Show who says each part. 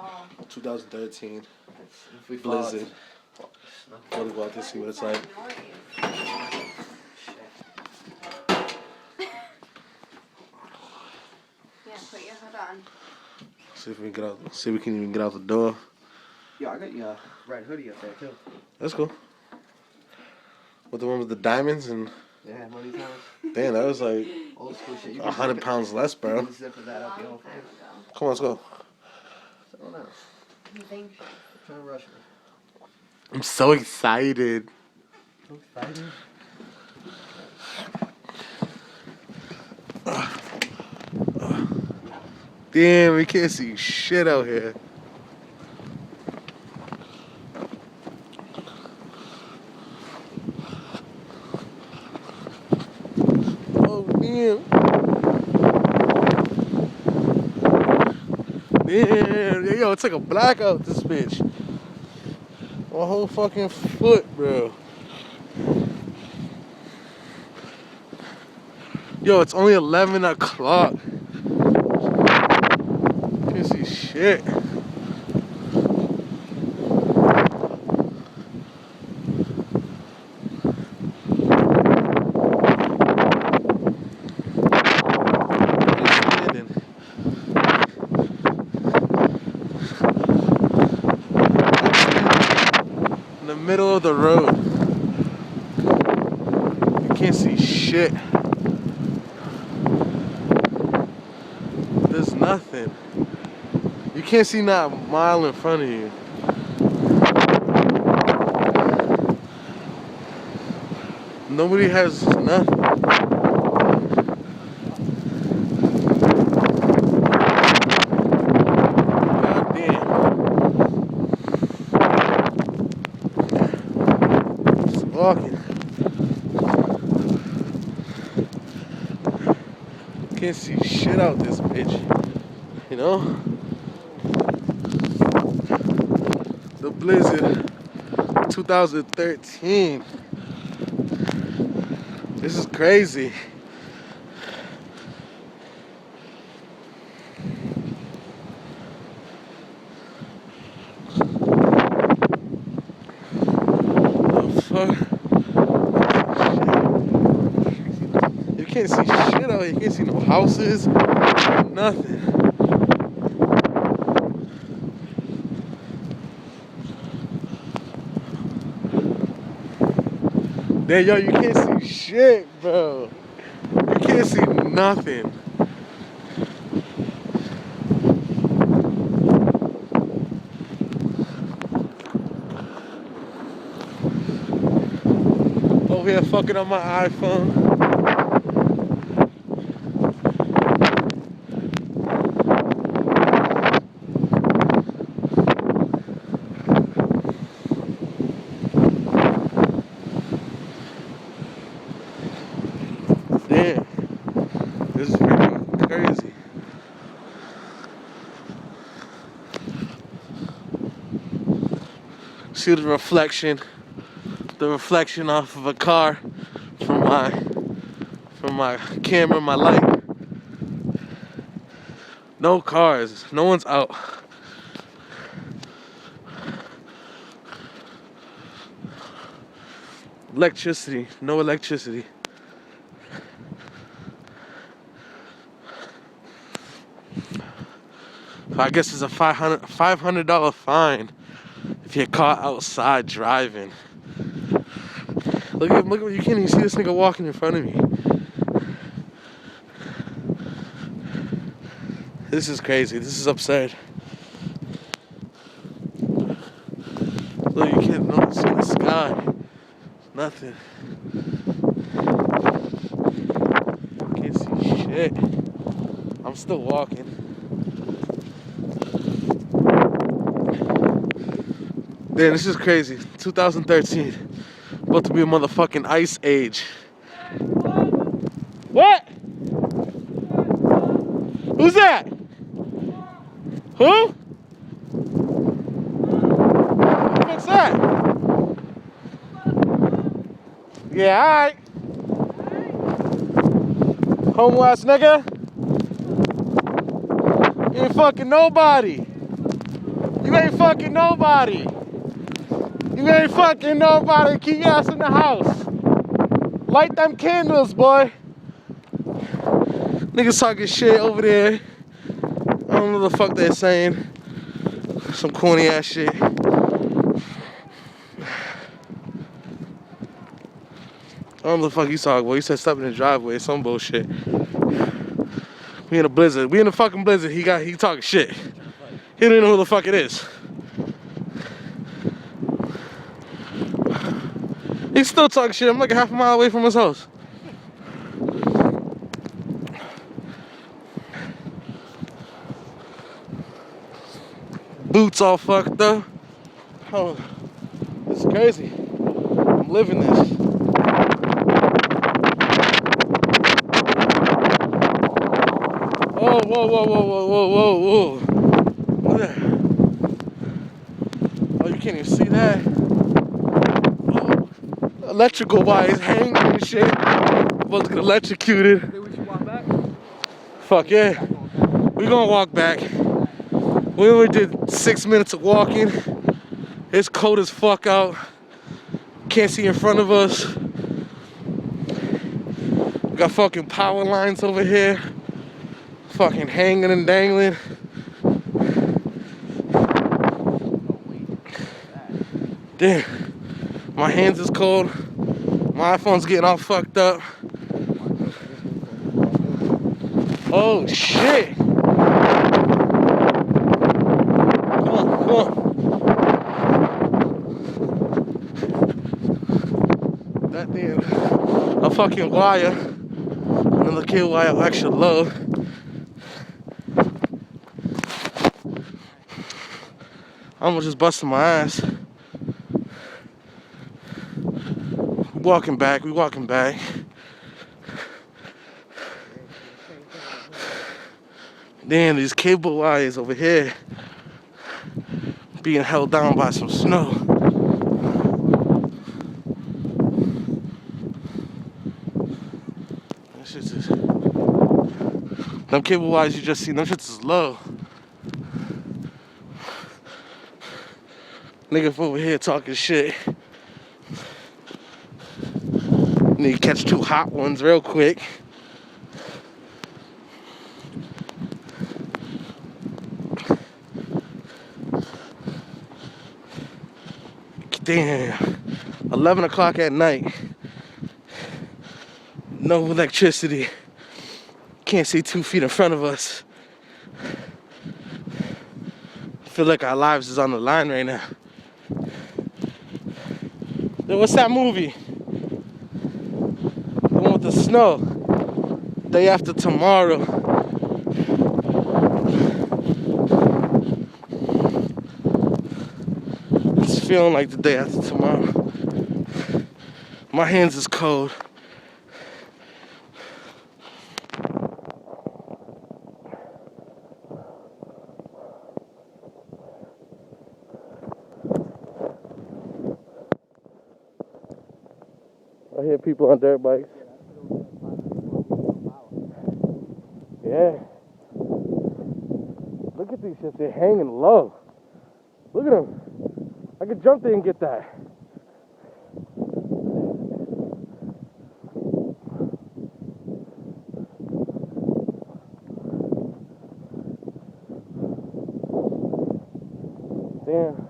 Speaker 1: fall.
Speaker 2: 2013.
Speaker 3: If we
Speaker 2: Blizzard. We'll go out to see what it's like.
Speaker 1: Yeah, put your hood on.
Speaker 2: See if we can get out. See if we can even get out the door.
Speaker 3: Yeah, I got your red hoodie up there too.
Speaker 2: That's cool. With the one with the diamonds and.
Speaker 3: Yeah, money time.
Speaker 2: Damn, that was like
Speaker 3: Old school shit. You
Speaker 2: 100 pounds less,
Speaker 3: You
Speaker 2: bro.
Speaker 3: can zip that up your whole face.
Speaker 2: Come on, let's go.
Speaker 3: Settle down.
Speaker 1: He's anxious.
Speaker 3: Trying to rush me.
Speaker 2: I'm so excited.
Speaker 3: So excited.
Speaker 2: Damn, we can't see shit out here. Oh, damn. Damn, yo, it's like a blackout, this bitch. My whole fucking foot, bro. Yo, it's only 11 o'clock. Can't see shit. In the middle of the road. You can't see shit. There's nothing. You can't see not a mile in front of you. Nobody has nothing. God damn. Just walking. Can't see shit out this bitch. You know? The Blizzard 2013. This is crazy. The fuck? You can't see shit out here. You can't see no houses. Nothing. Damn, yo, you can't see shit, bro. You can't see nothing. Over here fucking on my iPhone. Damn, this is freaking crazy. See the reflection off of a car from my camera, my light. No cars, no one's out. Electricity, no electricity. I guess it's a $500 fine if you're caught outside driving. Look, you can't even see this nigga walking in front of me. This is crazy. This is absurd. Look, you can't see the sky. Nothing. Can't see shit. I'm still walking. Damn, this is crazy. 2013. About to be a motherfucking ice age. What? Who's that? Who? What's that? Yeah, alright. Homo ass nigga. You ain't fucking nobody. You ain't fucking nobody. You ain't fucking nobody. Keep your ass in the house. Light them candles, boy. Niggas talking shit over there. I don't know what the fuck they're saying. Some corny ass shit. I don't know the fuck he's talking about. He said stop in the driveway, some bullshit. We in a blizzard. We in a fucking blizzard. He talking shit. He don't even know who the fuck it is. He's still talking shit. I'm like a half a mile away from his house. Boots all fucked up. Oh, this is crazy. I'm living this. Oh, whoa, whoa, whoa, whoa, whoa, whoa, whoa. Look at that. Oh, you can't even see that. Oh, electrical wires hanging and shit. About to get electrocuted.
Speaker 3: Maybe we should walk back?
Speaker 2: Fuck yeah. We gonna walk back. We only did 6 minutes of walking. It's cold as fuck out. Can't see in front of us. We got fucking power lines over here. Fucking hanging and dangling. Damn. My hands is cold. My iPhone's getting all fucked up. Oh shit. Come on, come on. That damn, a fucking wire. And the kid wire extra low. I'm almost just busting my ass. We walking back. Damn, these cable wires over here being held down by some snow. That shit's just... Them cable wires you just seen, them shits is low. Nigga over here talking shit. Need to catch 2 hot ones real quick. Damn. 11 o'clock at night. No electricity. Can't see 2 feet in front of us. Feel like our lives is on the line right now. Yo, what's that movie? The one with the snow. Day After Tomorrow. It's feeling like the day after tomorrow. My hands is cold. I hear people on dirt bikes. Yeah. Look at these shits, they're hanging low. Look at them. I could jump there and get that. Damn.